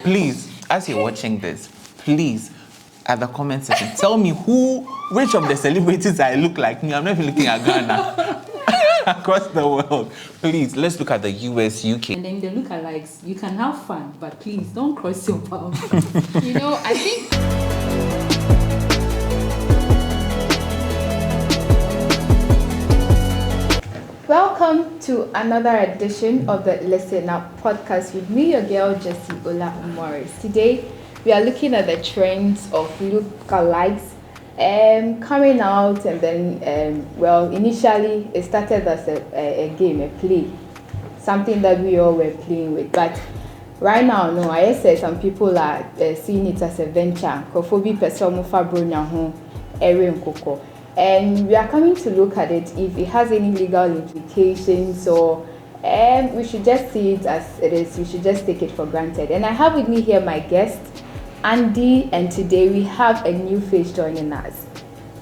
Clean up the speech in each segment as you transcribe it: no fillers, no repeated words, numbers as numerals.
Please, as you're watching this, please, at the comment section, tell me which of the celebrities I look like me. I'm not even looking at Ghana. Across the world. Please, let's look at the US, UK. And then the lookalikes, you can have fun, but please don't cross your boundaries. You know, I think... Welcome to another edition of the ListenUp Podcast with me, your girl, Jessie Ola Morris. Today, we are looking at the trends of lookalikes coming out, and then, initially it started as a game, a play, something that we all were playing with. But right now, no, I said some people are seeing it as a venture. And we are coming to look at it if it has any legal implications, or we should just see it as it is. We should just take it for granted. And I have with me here my guest, Andy, and today we have a new face joining us.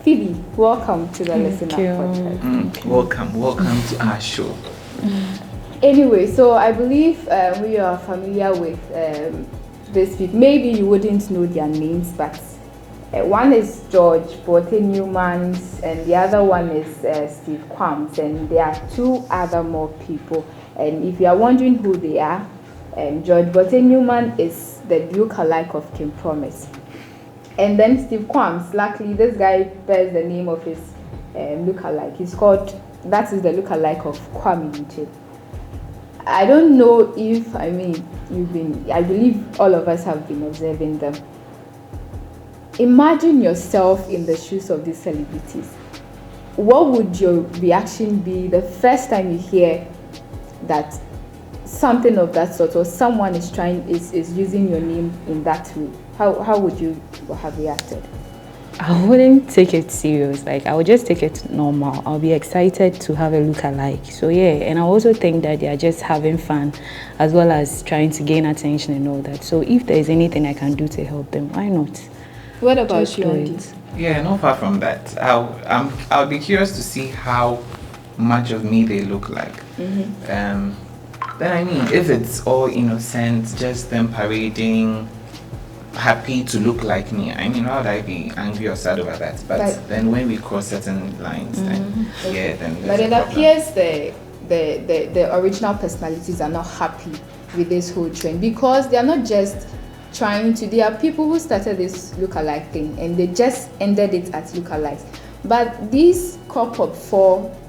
Phoebe, welcome to the ListenUp Podcast. Welcome to our show. Anyway, so I believe we are familiar with these people. Maybe you wouldn't know their names, but one is George Newman, and the other one is Steve Kuame, and there are two other more people. And if you are wondering who they are, George Newman is the lookalike of King Promise. And then Steve Kuame, luckily this guy bears the name of his lookalike. That is the lookalike of Kuame Eugene. I don't know if, I believe all of us have been observing them. Imagine yourself in the shoes of these celebrities. What would your reaction be the first time you hear that something of that sort, or someone is using your name in that way? How would you have reacted? I wouldn't take it serious. I would just take it normal. I'll be excited to have a lookalike. So yeah, and I also think that they are just having fun as well as trying to gain attention and all that. So if there is anything I can do to help them, why not? What about you, Andy? Yeah, not far from that. I'll be curious to see how much of me they look like. Mm-hmm. Then if it's all innocent, just them parading, happy to look like me, how would I be angry or sad over that? But then when we cross certain lines, then but it appears the original personalities are not happy with this whole trend, because they are not just there are people who started this lookalike thing and they just ended it at lookalikes. But these crop up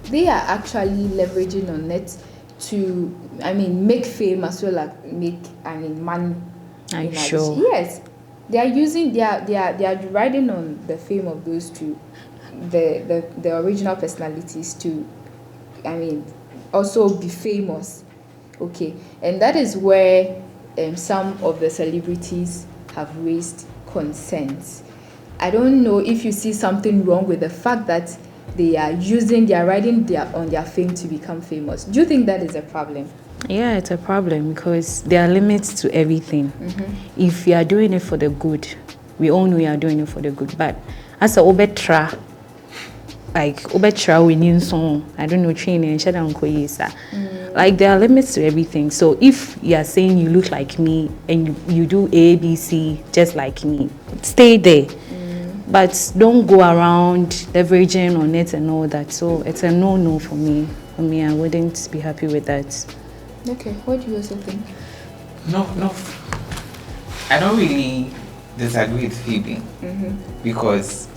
they are actually leveraging on it to, make fame as well as make, money. Are you sure? Yes. They are riding on the fame of those two, the original personalities to, also be famous. Okay. And that is where some of the celebrities have raised concerns. I don't know if you see something wrong with the fact that they are riding on their fame to become famous. Do you think that is a problem? Yeah, it's a problem because there are limits to everything. Mm-hmm. If you are doing it for the good, we all know you are doing it for the good. But as a obetra winning song, I don't know, training, there are limits to everything. So if you are saying you look like me and you do A, B, C just like me, stay there. But don't go around leveraging on it and all that. So it's a no for me. For me, I wouldn't be happy with that. Okay, what do you also think? No, I don't really disagree with Phoebe, because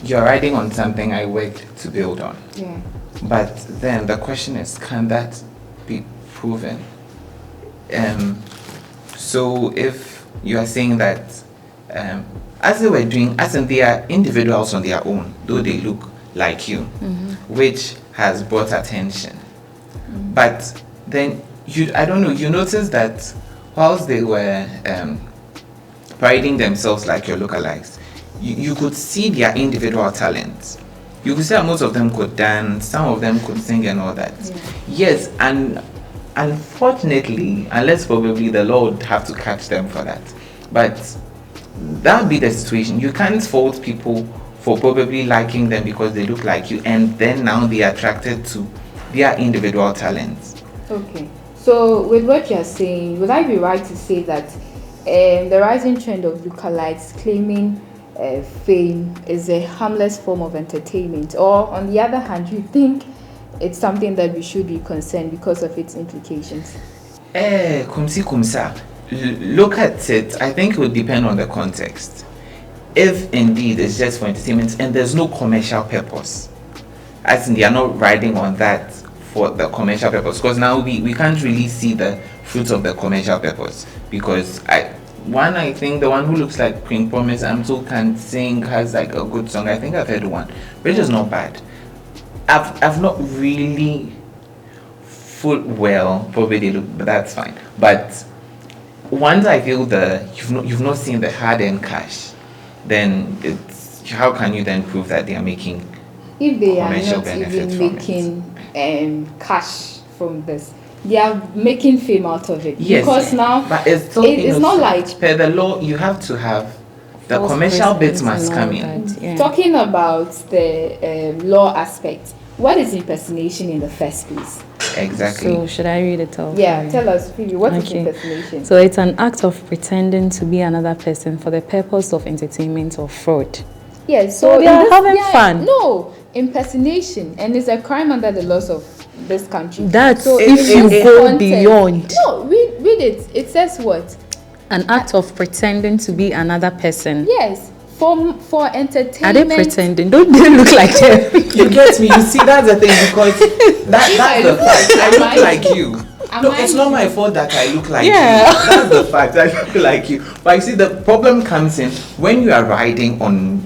you're riding on something I worked to build on. Yeah. But then the question is, can that be proven? So if you are saying that as they are individuals on their own, though they look like you, which has brought attention. But then you notice that whilst they were parading themselves like your lookalikes, you could see their individual talents. You could say most of them could dance, some of them could sing and all that. Yeah. Yes, and unfortunately, unless probably the Lord would have to catch them for that. But that would be the situation. You can't fault people for probably liking them because they look like you, and then now they are attracted to their individual talents. Okay. So with what you're saying, would I be right to say that the rising trend of lookalikes claiming fame is a harmless form of entertainment, or on the other hand, you think it's something that we should be concerned because of its implications? Kumsa, look at it. I think it would depend on the context. If indeed it's just for entertainment and there's no commercial purpose, as in they are not riding on that for the commercial purpose, because now we can't really see the fruits of the commercial purpose, because I think the one who looks like Queen Promise, I'm so can sing, has like a good song. I think I've heard one, which is not bad. I've not really full well probably look, but that's fine. But once I feel you've not seen the hard earned cash, then it's how can you then prove that they are making if they are commercial not benefit even from making cash from this? They are making fame out of it. Yes, because now but it's still it's not like per the law you have to have the False commercial bits precedents must and all come in. that, yeah. talking about the law aspect. What is impersonation in the first place? Exactly. So should I read it off? Yeah, tell us, Phoebe, what is Okay. impersonation? So it's an act of pretending to be another person for the purpose of entertainment or fraud. Yes, So they in are having fun. No, impersonation, and it's a crime under the laws of this country. That's So if it you is go content. beyond. No, read it. It says what? An act of pretending to be another person. Yes, for entertainment. Are they pretending? Don't they look like them? You get me? You see, that's the thing, because that's the fact. I am look I- like you. No, am it's I- not my fault that I look like Yeah. you. That's the fact. I look like you. But you see, the problem comes in when you are riding on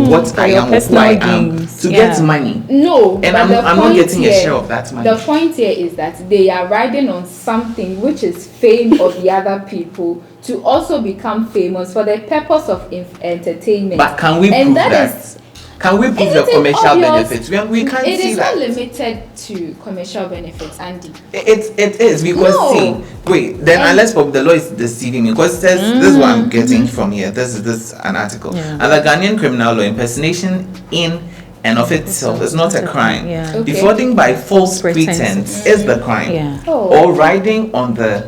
what for I your am or who personal I am gains. to Yeah. get money. No, And but I'm the not point getting a here- share of that money. The point here is that they are riding on something which is fame of the other people to also become famous for the purpose of entertainment. But can we And prove that that? is- Can we prove Isn't the it commercial obvious? benefits? We can't It see is that. not limited to commercial benefits, Andy. It is because No. see, wait, then And- unless the law is deceiving me, because it says this is what I'm getting from here. This is an article. Yeah. And the Ghanaian criminal law, impersonation in and of itself is not a crime. Yeah. Okay. Defrauding by false Pretense. pretense is the crime. Yeah. Oh. Or riding on the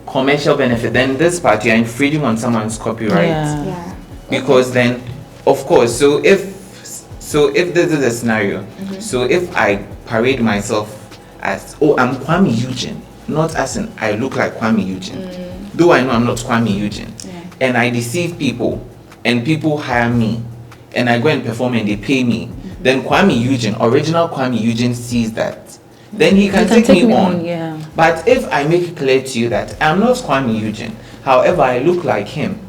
commercial benefit, then this part you're infringing on someone's copyright. Yeah. Yeah. Because then, of course, so if this is a scenario, so if I parade myself as, oh, I'm Kuame Eugene, not as in I look like Kuame Eugene, though I know I'm not Kuame Eugene, and I deceive people, and people hire me, and I go and perform and they pay me, then Kuame Eugene, original Kuame Eugene sees that, then he can, take me on. Yeah. But if I make it clear to you that I'm not Kuame Eugene, however, I look like him,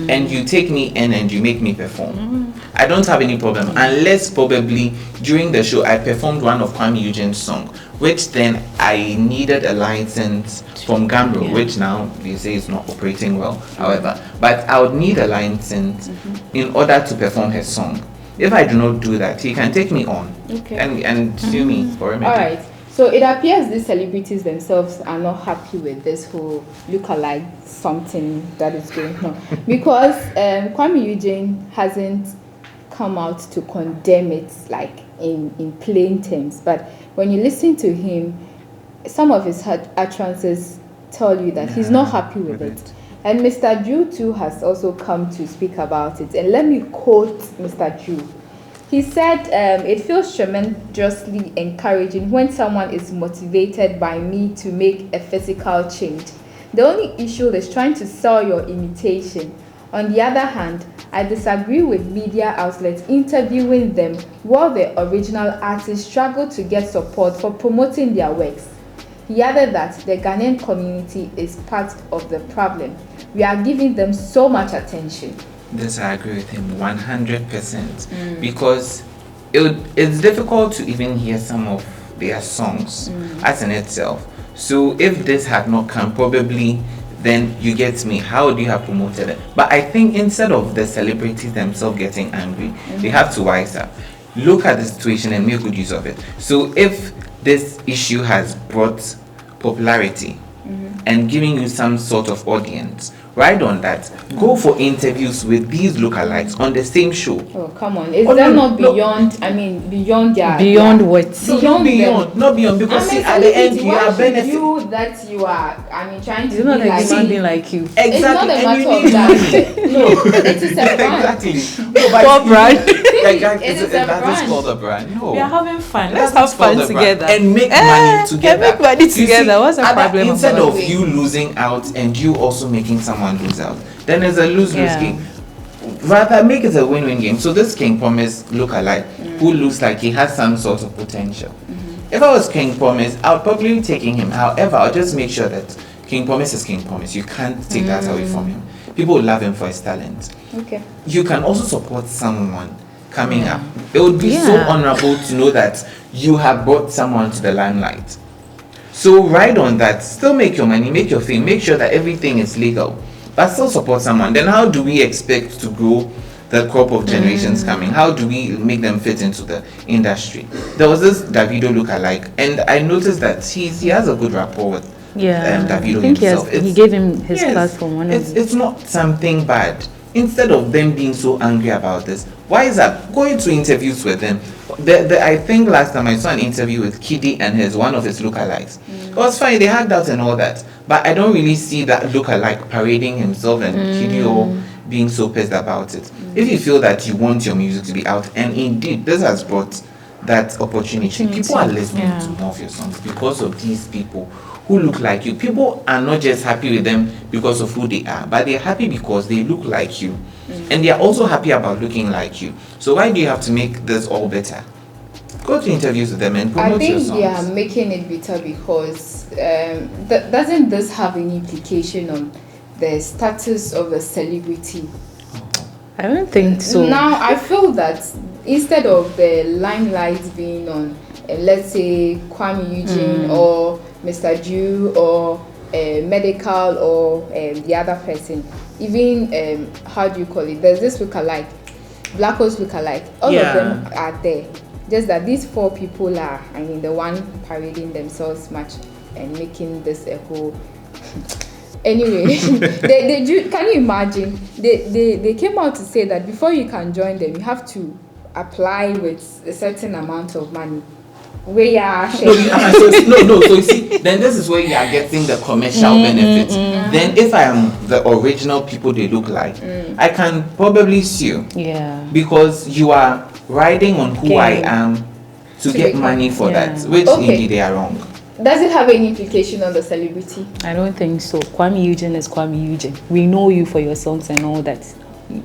and you take me in and you make me perform, I don't have any problem, unless probably during the show I performed one of Kuame Eugene's song, which then I needed a license from Gambro, Yeah. which now they say is not operating well, however, but I would need a license in order to perform his song. If I do not do that, he can take me on Okay. and sue me for remedy. All right. So it appears these celebrities themselves are not happy with this whole look-alike something that is going on, because Kuame Eugene hasn't come out to condemn it like in plain terms. But when you listen to him, some of his utterances tell you that he's not happy with it. And Mr. Drew too has also come to speak about it. And let me quote Mr. Drew. He said, it feels tremendously encouraging when someone is motivated by me to make a physical change. The only issue is trying to sell your imitation. On the other hand, I disagree with media outlets interviewing them while the original artists struggle to get support for promoting their works. He added that the Ghanaian community is part of the problem. We are giving them so much attention. This I agree with him 100%, because it's difficult to even hear some of their songs as in itself. So if this had not come, probably then you get me, how would you have promoted it? But I think instead of the celebrities themselves getting angry, they have to wise up, look at the situation and make good use of it. So if this issue has brought popularity, and giving you some sort of audience. Ride on that. Go for interviews with these lookalikes on the same show. Oh, come on. Is that not beyond, beyond their... Beyond what? Not beyond, because see, at the end, you are benefiting. You that you are, trying to You're not be like... demanding like you. Exactly. It's not a and matter you of need that. money. No, it is a brand. Exactly. No, but What brand? Exactly. It is a That is brand. called a brand. No. We are having fun. Let's Let's have call fun the brand together. and make money together. Make money You see, together. What's the problem? Instead about of it? you losing out and you also making someone lose out, then it's a lose-lose Yeah. game. Rather, make it a win-win game. So this King Promise lookalike who looks like he has some sort of potential. If I was King Promise, I would probably be taking him. However, I'll just make sure that King Promise is King Promise. You can't take that away from him. People will love him for his talent. Okay. You can also support someone coming up. It would be so honorable to know that you have brought someone to the limelight. So ride on that. Still make your money, make your fame, make sure that everything is legal, but still support someone. Then how do we expect to grow the crop of generations coming? How do we make them fit into the industry? There was this Davido lookalike, and I noticed that he has a good rapport with Davido I think himself. he gave him his platform. It's not something bad. Instead of them being so angry about this, why is that? Going to interviews with them. I think last time I saw an interview with Kiddy and one of his lookalikes. It was fine, they hugged out and all that. But I don't really see that lookalike parading himself and Kiddy all being so pissed about it. If you feel that you want your music to be out, and indeed this has brought that opportunity. People are listening to more of your songs because of these people who look like you. People are not just happy with them because of who they are, but they're happy because they look like you. And they are also happy about looking like you. So why do you have to make this all better? Go to interviews with them and promote your songs. I think they are making it better because doesn't this have any implication on the status of a celebrity? I don't think so. Now I feel that instead of the limelight being on, let's say Kuame Eugene or Mr. Jew or Medikal or the other person, even how do you call it? There's this lookalike, Black Host lookalike. All of them are there. Just that these four people are, the one parading themselves much and making this a whole. Anyway, can you imagine? They came out to say that before you can join them, you have to apply with a certain amount of money. Where you are So you see, then this is where you are getting the commercial benefits. Then if I am the original people they look like, I can probably sue. Yeah. Because you are riding on who I am to get money for that, which indeed they are wrong. Does it have any implication on the celebrity? I don't think so. Kuame Eugene is Kuame Eugene. We know you for your songs and all that.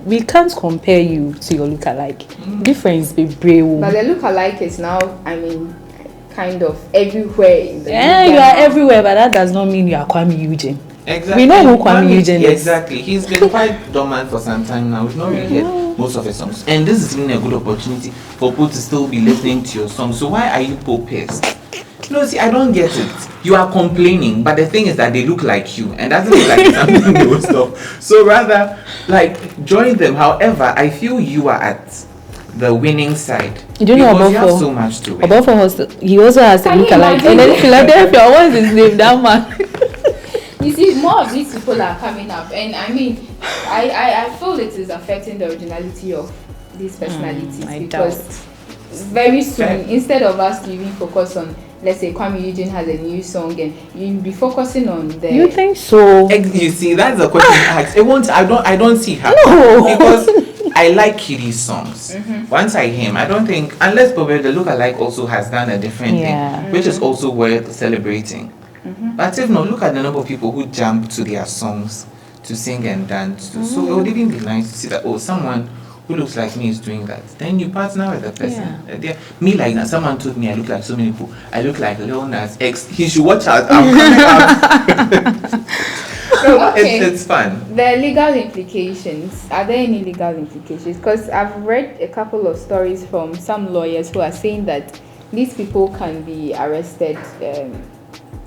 We can't compare you to your lookalike. Difference be brave. But the lookalike is now, kind of everywhere in the media. You are everywhere, but that does not mean you are Kuame Eugene. Exactly. We know who Kuame Eugene is. Exactly. He's been quite dormant for some time now. We've not really heard most of his songs. And this is really a good opportunity for people to still be listening to your songs. So why are you pissed? No, see, I don't get it. You are complaining, but the thing is that they look like you, and that doesn't look like something they will stop. So rather, join them. However, I feel you are at the winning side. You don't know about you have so much to win. About he also has to look alike. And then Philadelphia, what is his name? That man. You see, more of these people are coming up, and I feel it is affecting the originality of these personalities because very soon, instead of us to even focus on, let's say Kuame Eugene has a new song, and you'll be focusing on the. You think so? You see, that's the question I asked. I don't see her because I like Kiddy's songs. Once I hear him, I don't think, unless probably the lookalike also has done a different thing, which is also worth celebrating. But if not, look at the number of people who jump to their songs to sing and dance. So it would even be nice to see that, someone who looks like me is doing that. Then you partner with the person. Me like that. Someone told me I look like so many people. I look like Lil Nas X. He should watch out. I'm coming out. So it's fun. The legal implications. Are there any legal implications? Because I've read a couple of stories from some lawyers who are saying that these people can be arrested.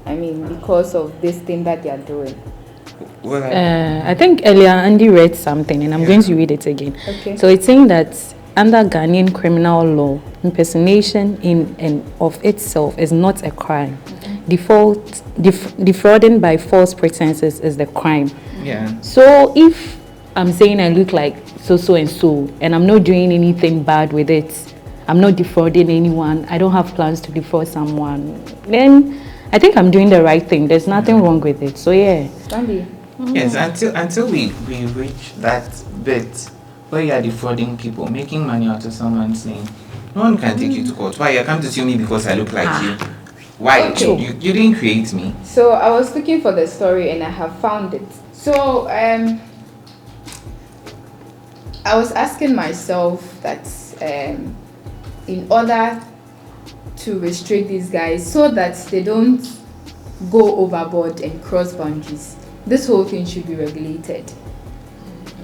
Because of this thing that they are doing. I think earlier Andy read something, and I'm going to read it again. Okay. So it's saying that under Ghanaian criminal law, impersonation in and of itself is not a crime. defrauding by false pretenses is the crime. Yeah. So if I'm saying I look like so and so, and I'm not doing anything bad with it, I'm not defrauding anyone, I don't have plans to defraud someone, then I think I'm doing the right thing. There's nothing wrong with it. So yeah. Stanley. Yes, until we reach that bit where you are defrauding people, making money out of someone, saying no one can take you to court. Why you come to sue me because I look like you? Why? Okay. You didn't create me. So I was looking for the story and I have found it. So I was asking myself that in order to restrict these guys so that they don't go overboard and cross boundaries, this whole thing should be regulated.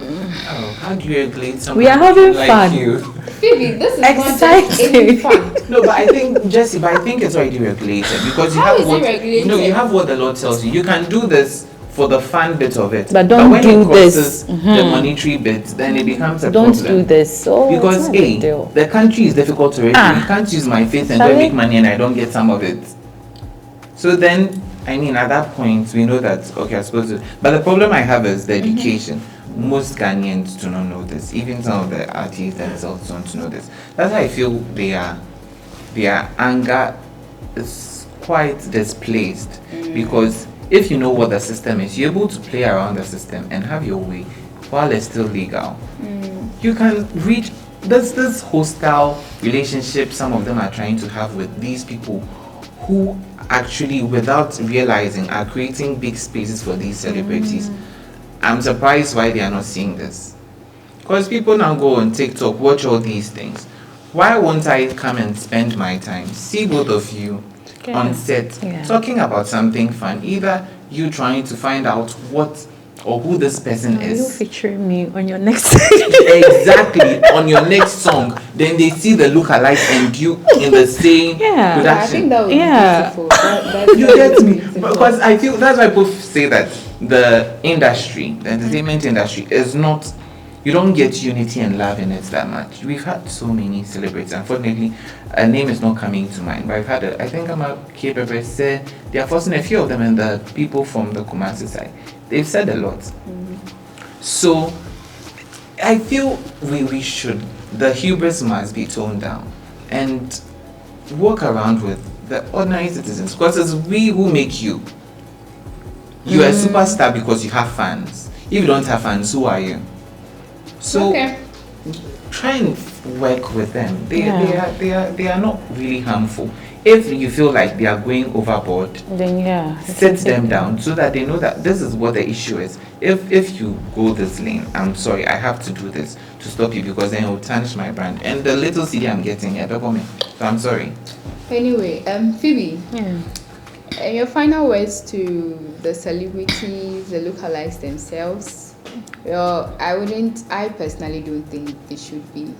Oh, how do you regulate someone We are having like fun. you? Phoebe, this is not just Exciting. any fun. No, but I think Jesse, but I think it's already regulated because you How have is it what regulated? no, you have what the law tells you. You can do this for the fun bit of it, But don't when do it crosses this. the monetary bit, then it becomes a Don't problem. do this. Oh, Because it's not a big deal. the country is difficult already. You can't use my faith and Shall don't we? make money and I don't get some of it. So then, I mean, at that point, we know that okay, I'm supposed to. But the problem I have is the education. Most Ghanaians do not know this. Even some of the artists themselves don't know this. That's why I feel their anger is quite displaced. Because if you know what the system is, you're able to play around the system and have your way while it's still legal. You can reach this hostile relationship some of them are trying to have with these people who actually, without realizing, are creating big spaces for these celebrities. I'm surprised why they are not seeing this. Because people now go on TikTok, watch all these things. Why won't I come and spend my time, see both of you on set, talking about something fun? Either you trying to find out what or who this person Are you is. featuring me on your next Exactly, on your next song. Then they see the lookalikes and you in the same Yeah. Yeah, I think production. that would Yeah. be beautiful. That You would get be me? beautiful. Because I feel that's why people say that the industry, the entertainment industry, is not. You don't get unity and love in it that much. We've had so many celebrities. Unfortunately, a name is not coming to mind. But I've had I think I'm a K-Pepe said they are forcing a few of them and the people from the Kumasi side. They've said a lot. So I feel we should, the hubris must be toned down and walk around with the ordinary citizens, because it's we who make you. You are a superstar because you have fans. If you don't have fans, who are you? So Okay. try and work with them. They are not really harmful. If you feel like they are going overboard, Then sit them down so that they know that this is what the issue is. If you go this lane, I'm sorry, I have to do this to stop you because then it will tarnish my brand. And the little CD I'm getting, so I'm sorry. Anyway, Phoebe, Yeah. your final words to the celebrities, the lookalikes themselves. Well, I personally don't think they should be,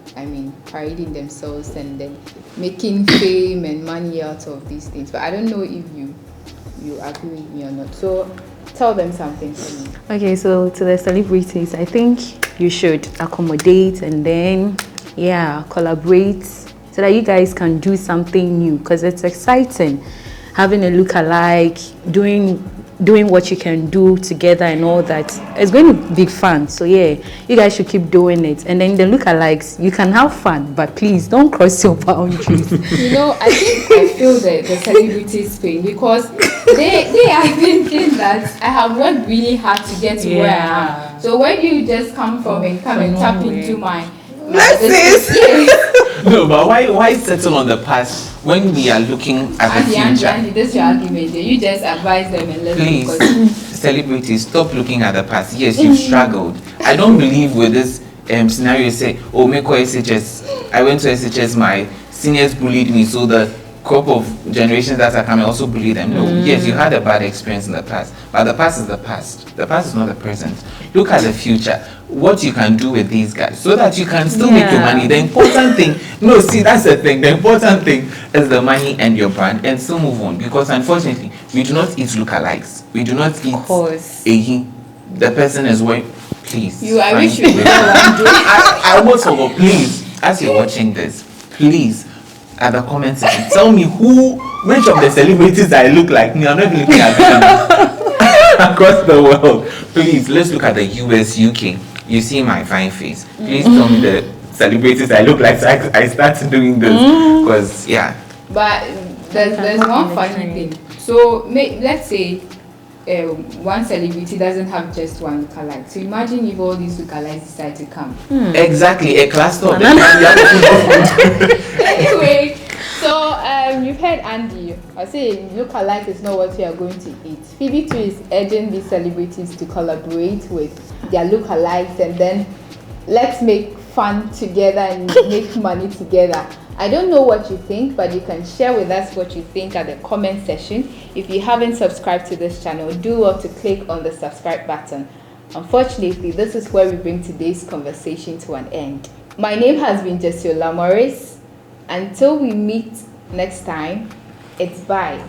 parading themselves and then making fame and money out of these things. But I don't know if you agree with me or not. So tell them something for me. Okay, so to the celebrities, I think you should accommodate and then, collaborate so that you guys can do something new, because it's exciting having a lookalike, doing what you can do together and all that. It's going to be fun. So you guys should keep doing it. And then the lookalikes, you can have fun, but please don't cross your boundaries. I feel the celebrities' pain because they are thinking that I have worked really hard to get to where I am. So when you just come and tap into my No, but why settle on the past when we are looking at the future? Andy, this is your argument. You just advise them and let them. Please, celebrities, stop looking at the past. Yes, you've struggled. I don't believe with this scenario. Say, oh, make SHS. I went to SHS. My seniors bullied me, so the crop of generations that are coming also bully them. No, yes, you had a bad experience in the past, but the past is the past. The past is not the present. Look at the future. What you can do with these guys so that you can still make your money. The important thing, that's the thing. The important thing is the money and your brand, and still move on. Because unfortunately, we do not eat lookalikes. We do not eat a the person is wearing. Please. I wish you would. I almost forgot. Please, as you're watching this, please, at the comment section, tell me who which of the celebrities that look like me? I'm not looking at them across the world. Please, let's look at the US, UK. You see my fine face. Please tell me the celebrities I look like, so I start doing this. Because, yeah. But there's one funny thing. So let's say one celebrity doesn't have just one lookalike. So imagine if all these lookalikes decide to come. Exactly, a cluster of Anyway, so you've heard Andy. I say lookalike is not what you are going to eat. Phoebe too is urging these celebrities to collaborate with their lookalikes, and then let's make fun together and make money together. I don't know what you think, but you can share with us what you think at the comment section. If you haven't subscribed to this channel, do well to click on the subscribe button. Unfortunately, this is where we bring today's conversation to an end. My name has been Jessiola Morris. Until we meet next time, it's bye.